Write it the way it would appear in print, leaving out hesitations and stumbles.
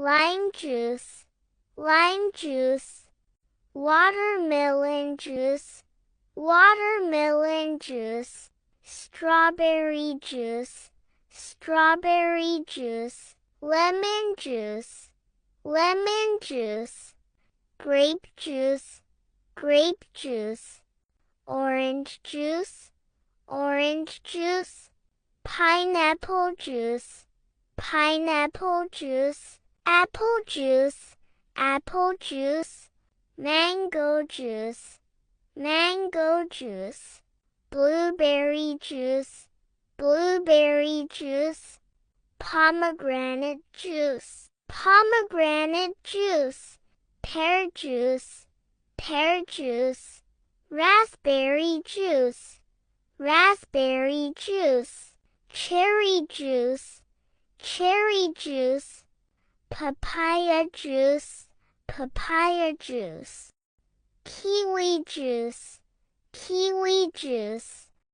lime juice, lime juice, watermelon juice, watermelon juice, strawberry juice, strawberry juice, lemon juice, lemon juice, grape juice, grape juice, orange juice, orange juice, pineapple juice, pineapple juice, apple juice, apple juice, mango juice, mango juice, blueberry juice, blueberry juice, pomegranate juice, pomegranate juice, pear juice, pear juice, raspberry juice, raspberry juice, cherry juice, cherry juice, papaya juice, papaya juice, kiwi juice, kiwi juice,